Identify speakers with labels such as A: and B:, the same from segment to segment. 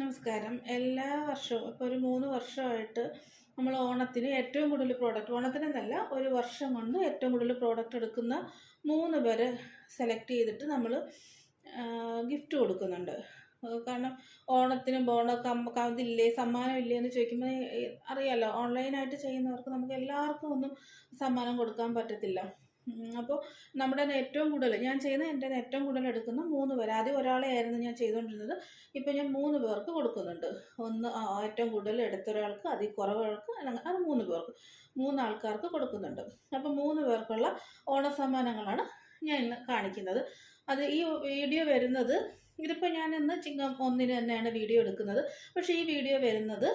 A: നമസ്കാരം. എല്ലാ വർഷവും ഇപ്പോൾ ഒരു 3 വർഷമായിട്ട് നമ്മൾ ഓണത്തിന് ഏറ്റവും കൂടുതൽ പ്രോഡക്റ്റ്, ഓണത്തിനെന്നല്ല ഒരു വർഷം കൊണ്ട് ഏറ്റവും കൂടുതൽ പ്രോഡക്റ്റ് എടുക്കുന്ന 3 പേരെ സെലക്ട് ചെയ്തിട്ട് നമ്മൾ ഗിഫ്റ്റ് കൊടുക്കുന്നുണ്ട്. കാരണം ഓണത്തിന് ഇതില്ലേ, സമ്മാനം ഇല്ലേ എന്ന് ചോദിക്കുമ്പോൾ അറിയാലോ, ഓൺലൈനായിട്ട് ചെയ്യുന്നവർക്ക് നമുക്ക് എല്ലാവർക്കും ഒന്നും സമ്മാനം കൊടുക്കാൻ പറ്റത്തില്ല. അപ്പോൾ നമ്മുടെ ഏറ്റവും കൂടുതൽ ഞാൻ ചെയ്യുന്ന എൻ്റെ ഏറ്റവും കൂടുതൽ എടുക്കുന്ന 3 പേര്. ആദ്യം ഒരാളെ ആയിരുന്നു ഞാൻ ചെയ്തുകൊണ്ടിരുന്നത്. ഇപ്പം ഞാൻ 3 പേർക്ക് കൊടുക്കുന്നുണ്ട്. ഒന്ന് ഏറ്റവും കൂടുതൽ എടുത്ത ഒരാൾക്ക്, അതിൽ കുറവുകൾക്ക്, അല്ലെങ്കിൽ അത് 3 പേർക്ക്, 3 ആൾക്കാർക്ക് കൊടുക്കുന്നുണ്ട്. അപ്പോൾ 3 പേർക്കുള്ള ഓണസമ്മാനങ്ങളാണ് ഞാൻ ഇന്ന് കാണിക്കുന്നത്. അത് ഈ വീഡിയോ വരുന്നത്, ഇതിപ്പോൾ ഞാൻ ഇന്ന് ചിങ്ങം 1-ന് തന്നെയാണ് വീഡിയോ എടുക്കുന്നത്. പക്ഷേ ഈ വീഡിയോ വരുന്നത്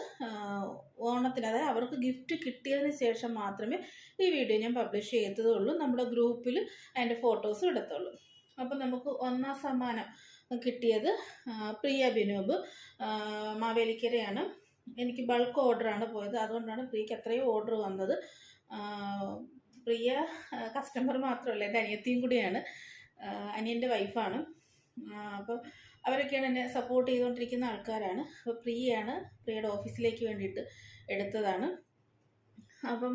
A: ഓണത്തിന്, അതായത് അവർക്ക് ഗിഫ്റ്റ് കിട്ടിയതിന് ശേഷം മാത്രമേ ഈ വീഡിയോ ഞാൻ പബ്ലിഷ് ചെയ്യത്തുള്ളൂ. നമ്മുടെ ഗ്രൂപ്പിൽ അതിൻ്റെ ഫോട്ടോസ് ഇടത്തുള്ളൂ. അപ്പം നമുക്ക് ഒന്നാം സമ്മാനം കിട്ടിയത് പ്രിയ ബിനോബ്, മാവേലിക്കരയാണ്. എനിക്ക് ബൾക്ക് ഓർഡറാണ് പോയത്, അതുകൊണ്ടാണ് പ്രിയക്ക് അത്രയും ഓർഡർ വന്നത്. പ്രിയ കസ്റ്റമർ മാത്രമല്ല, എൻ്റെ അനിയത്തിയും കൂടിയാണ്, അനിയൻ്റെ വൈഫാണ്. അപ്പോൾ അവരൊക്കെയാണ് എന്നെ സപ്പോർട്ട് ചെയ്തുകൊണ്ടിരിക്കുന്ന ആൾക്കാരാണ്. അപ്പോൾ പ്രിയയുടെ ഓഫീസിലേക്ക് വേണ്ടിയിട്ട് എടുത്തതാണ്. അപ്പം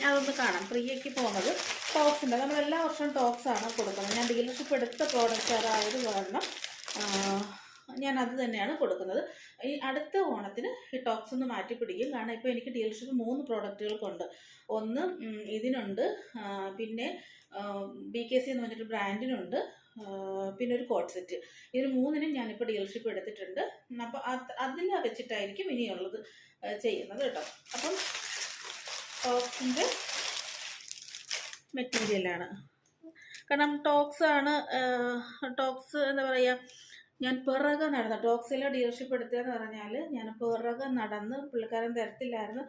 A: അതൊന്ന് കാണാം. പ്രിയയ്ക്ക് പോകുന്നത് ടോക്സിൻ്റെ, നമ്മൾ എല്ലാ വർഷവും ടോക്സാണ് കൊടുക്കുന്നത്. ഞാൻ ഡീലർഷിപ്പ് എടുത്ത പ്രോഡക്റ്റ് അതായത് കാരണം ഞാൻ അത് തന്നെയാണ് കൊടുക്കുന്നത്. ഈ അടുത്ത ഓണത്തിന് ഈ ടോക്സ് ഒന്ന് മാറ്റി പിടിക്കും. കാരണം ഇപ്പോൾ എനിക്ക് ഡീലർഷിപ്പ് 3 പ്രോഡക്റ്റുകൾക്കുണ്ട്. ഒന്ന് ഇതിനുണ്ട്, പിന്നെ BKC എന്ന് പറഞ്ഞിട്ട് ബ്രാൻഡിനുണ്ട്, പിന്നെ ഒരു കോട്ട് സെറ്റ്. ഇതിന് 3-നും ഞാനിപ്പോൾ ഡീലർഷിപ്പ് എടുത്തിട്ടുണ്ട്. അപ്പോൾ അതിൽ വെച്ചിട്ടായിരിക്കും ഇനിയുള്ളത് ചെയ്യുന്നത് കേട്ടോ. അപ്പം ടോക്സിൻ്റെ മെറ്റീരിയലാണ്. കാരണം ടോക്സ് എന്താ പറയുക, ഞാൻ പിറകെ നടന്ന ടോക്സിലെ ഡീലർഷിപ്പ് എടുത്തതെന്ന് പറഞ്ഞാൽ ഞാൻ പിറകെ നടന്ന്, പുള്ളിക്കാരൻ തരത്തില്ലായിരുന്നു.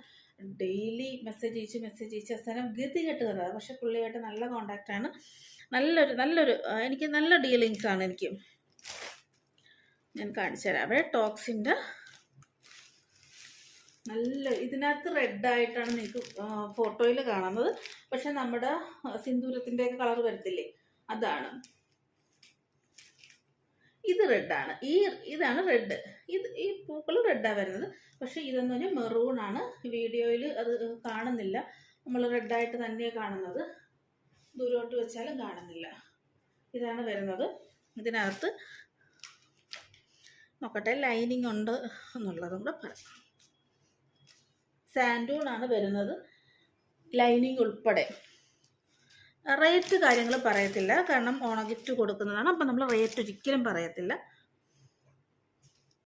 A: ഡെയിലി മെസ്സേജ് അയച്ച് അവസാനം ഗതി കെട്ട് തന്നത്. പക്ഷേ പുള്ളിയായിട്ട് നല്ല കോണ്ടാക്റ്റാണ്, നല്ലൊരു എനിക്ക് നല്ല ഡീലിങ്സാണ് എനിക്ക്. ഞാൻ കാണിച്ചു തരാവേ. ടോക്സിൻ്റെ ഇതിനകത്ത് റെഡായിട്ടാണ് നിങ്ങൾക്ക് ഫോട്ടോയിൽ കാണുന്നത്. പക്ഷെ നമ്മുടെ സിന്ദൂരത്തിൻ്റെയൊക്കെ കളർ വരത്തില്ലേ, അതാണ്. ഇത് റെഡാണ്, ഇതാണ് റെഡ്. ഈ പൂക്കൾ റെഡാണ് വരുന്നത്. പക്ഷെ ഇതെന്ന് പറഞ്ഞാൽ മെറൂണാണ്. വീഡിയോയിൽ അത് കാണുന്നില്ല, നമ്മൾ റെഡായിട്ട് തന്നെയാണ് കാണുന്നത്. ദൂരോട്ട് വെച്ചാലും കാണുന്നില്ല. ഇതാണ് വരുന്നത്. ഇതിനകത്ത് നോക്കട്ടെ, ലൈനിങ് ഉണ്ട് എന്നുള്ളതും കൂടെ പറയാം. സാൻഡൂണാണ് വരുന്നത്, ലൈനിങ് ഉൾപ്പെടെ. റേറ്റ് കാര്യങ്ങൾ പറയത്തില്ല, കാരണം ഓണ ഗിഫ്റ്റ് കൊടുക്കുന്നതാണ്. അപ്പം നമ്മൾ റേറ്റ് ഒരിക്കലും പറയത്തില്ല.